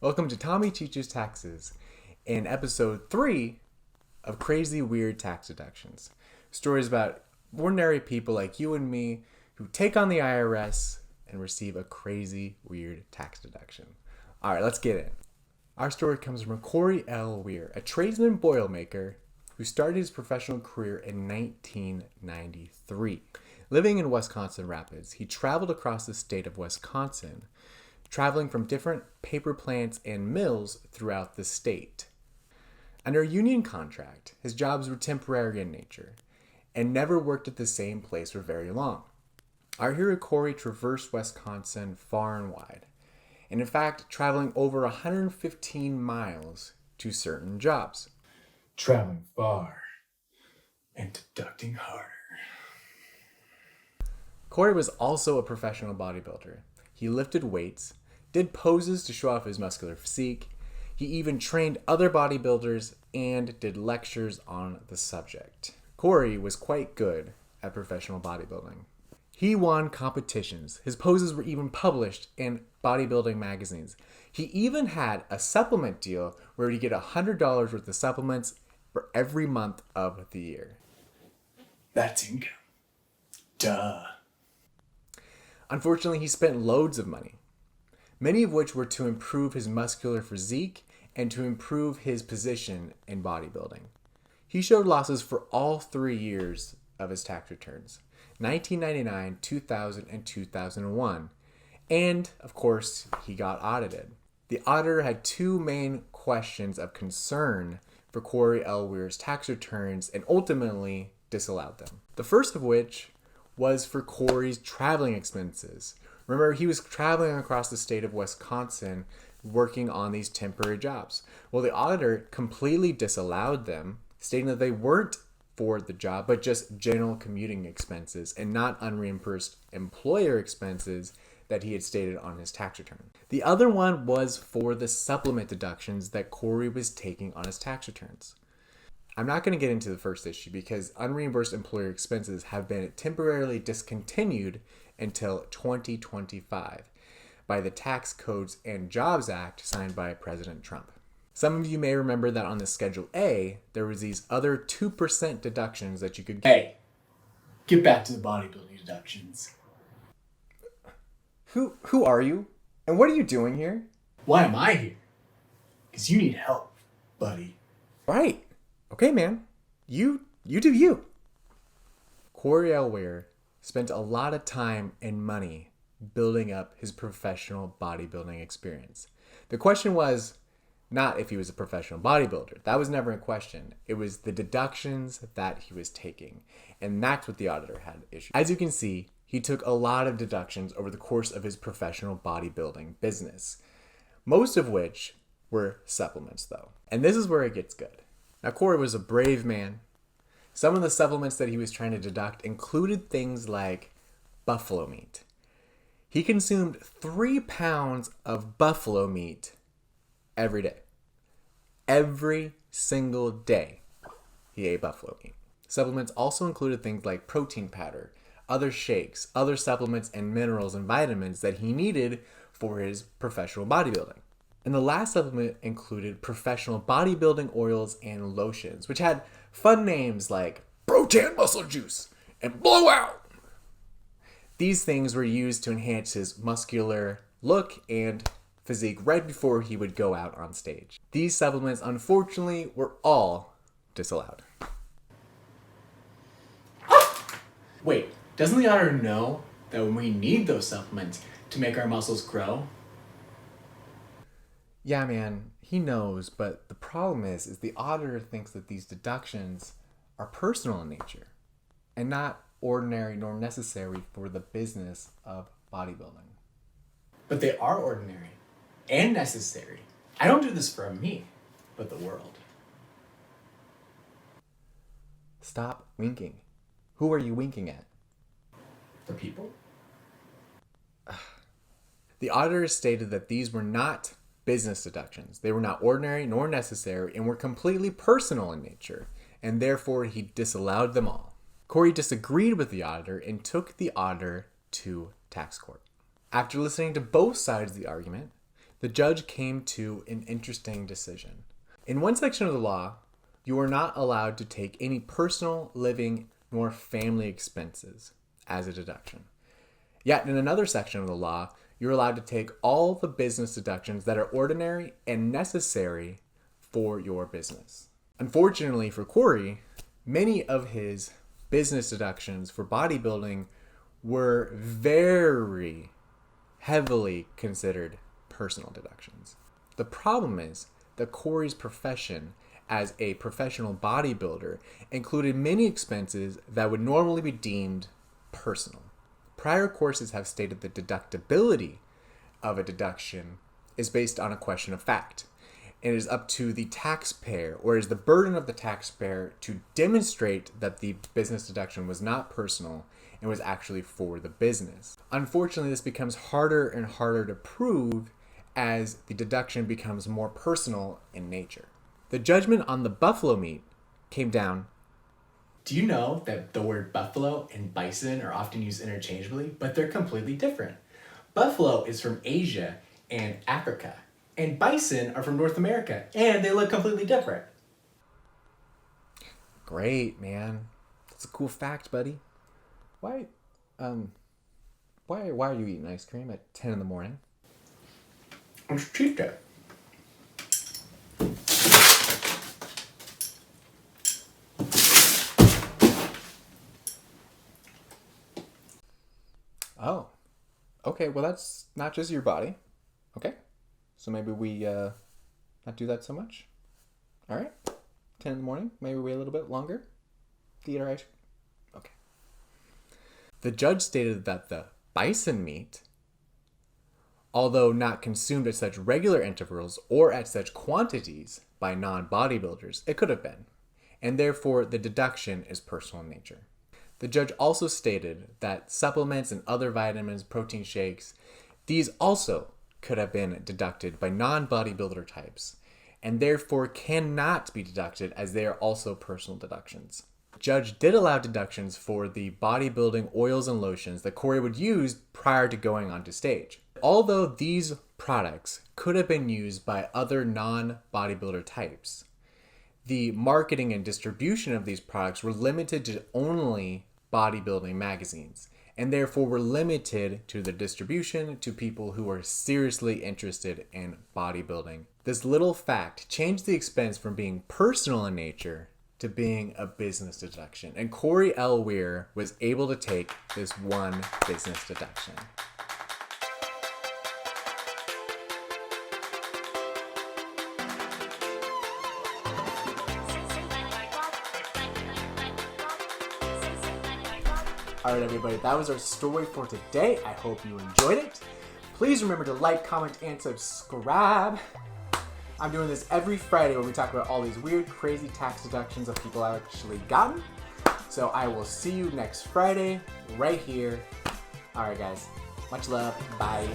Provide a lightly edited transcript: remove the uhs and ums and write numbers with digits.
Welcome to Tommy Teaches Taxes in episode 3 of Crazy Weird Tax Deductions. Stories about ordinary people like you and me who take on the IRS and receive a crazy weird tax deduction. Alright, let's get in. Our story comes from Corey L. Wierd, a tradesman boilermaker who started his professional career in 1993. Living in Wisconsin Rapids, he traveled across the state of Wisconsin, traveling from different paper plants and mills throughout the state. Under a union contract, his jobs were temporary in nature and never worked at the same place for very long. Our hero Corey traversed Wisconsin far and wide, and in fact, traveling over 115 miles to certain jobs. Traveling far and deducting harder. Corey was also a professional bodybuilder. He lifted weights, did poses to show off his muscular physique. He even trained other bodybuilders and did lectures on the subject. Corey was quite good at professional bodybuilding. He won competitions. His poses were even published in bodybuilding magazines. He even had a supplement deal where he'd get $100 worth of supplements for every month of the year. That's income. Duh. Unfortunately, he spent loads of money, many of which were to improve his muscular physique and to improve his position in bodybuilding. He showed losses for all 3 years of his tax returns, 1999, 2000, and 2001. And, of course, he got audited. The auditor had two main questions of concern for Corey L. Weird's tax returns and ultimately disallowed them. The first of which was for Corey's traveling expenses. Remember, he was traveling across the state of Wisconsin working on these temporary jobs. Well, the auditor completely disallowed them, stating that they weren't for the job, but just general commuting expenses and not unreimbursed employer expenses that he had stated on his tax return. The other one was for the supplement deductions that Corey was taking on his tax returns. I'm not going to get into the first issue because unreimbursed employer expenses have been temporarily discontinued until 2025 by the Tax Codes and Jobs Act signed by President Trump. Some of you may remember that on the Schedule A, there was these other 2% deductions that you could get. Hey, get back to the bodybuilding deductions. Who are you? And what are you doing here? Why am I here? Because you need help, buddy. Right. Okay, man. You do you. Corey L. Weierd spent a lot of time and money building up his professional bodybuilding experience. The question was not if he was a professional bodybuilder. That was never a question. It was the deductions that he was taking. And that's what the auditor had issued. As you can see, he took a lot of deductions over the course of his professional bodybuilding business. Most of which were supplements, though. And this is where it gets good. Now, Corey was a brave man. Some of the supplements that he was trying to deduct included things like buffalo meat. He consumed 3 pounds of buffalo meat every day. Every single day, he ate buffalo meat. Supplements also included things like protein powder, other shakes, other supplements and minerals and vitamins that he needed for his professional bodybuilding. And the last supplement included professional bodybuilding oils and lotions, which had fun names like Protein Muscle Juice and Blowout. These things were used to enhance his muscular look and physique right before he would go out on stage. These supplements, unfortunately, were all disallowed. Wait, doesn't the auditor know that when we need those supplements to make our muscles grow? Yeah, man, he knows, but the problem is the auditor thinks that these deductions are personal in nature and not ordinary nor necessary for the business of bodybuilding. But they are ordinary and necessary. I don't do this for me, but the world. Stop winking. Who are you winking at? The people? The auditor stated that these were not business deductions. They were not ordinary nor necessary and were completely personal in nature, and therefore he disallowed them all. Corey disagreed with the auditor and took the auditor to tax court. After listening to both sides of the argument, the judge came to an interesting decision. In one section of the law, you are not allowed to take any personal, living, nor family expenses as a deduction. Yet in another section of the law, you're allowed to take all the business deductions that are ordinary and necessary for your business. Unfortunately for Corey, many of his business deductions for bodybuilding were very heavily considered personal deductions. The problem is that Corey's profession as a professional bodybuilder included many expenses that would normally be deemed personal. Prior courses have stated the deductibility of a deduction is based on a question of fact. It is up to the taxpayer, or is the burden of the taxpayer, to demonstrate that the business deduction was not personal and was actually for the business. Unfortunately, this becomes harder and harder to prove as the deduction becomes more personal in nature. The judgment on the buffalo meat came down. Do you know that the word buffalo and bison are often used interchangeably, but they're completely different? Buffalo is from Asia and Africa, and bison are from North America, and they look completely different. Great, man. That's a cool fact, buddy. Why are you eating ice cream at 10 in the morning? It's cheat day. Oh, okay. Well, that's not just your body. Okay, so maybe we not do that so much. All right, 10 in the morning. Maybe wait a little bit longer to eat our ice cream. Okay. The judge stated that the bison meat, although not consumed at such regular intervals or at such quantities by non-bodybuilders, it could have been, and therefore the deduction is personal in nature. The judge also stated that supplements and other vitamins, protein shakes, these also could have been deducted by non-bodybuilder types, and therefore cannot be deducted as they are also personal deductions. The judge did allow deductions for the bodybuilding oils and lotions that Corey would use prior to going onto stage. Although these products could have been used by other non-bodybuilder types, the marketing and distribution of these products were limited to only bodybuilding magazines, and therefore were limited to the distribution to people who are seriously interested in bodybuilding. This little fact changed the expense from being personal in nature to being a business deduction, and Corey L. Wierd was able to take this one business deduction. Alright everybody, that was our story for today. I hope you enjoyed it. Please remember to like, comment, and subscribe. I'm doing this every Friday where we talk about all these weird, crazy tax deductions that people have actually gotten. So I will see you next Friday, right here. Alright guys, much love, bye.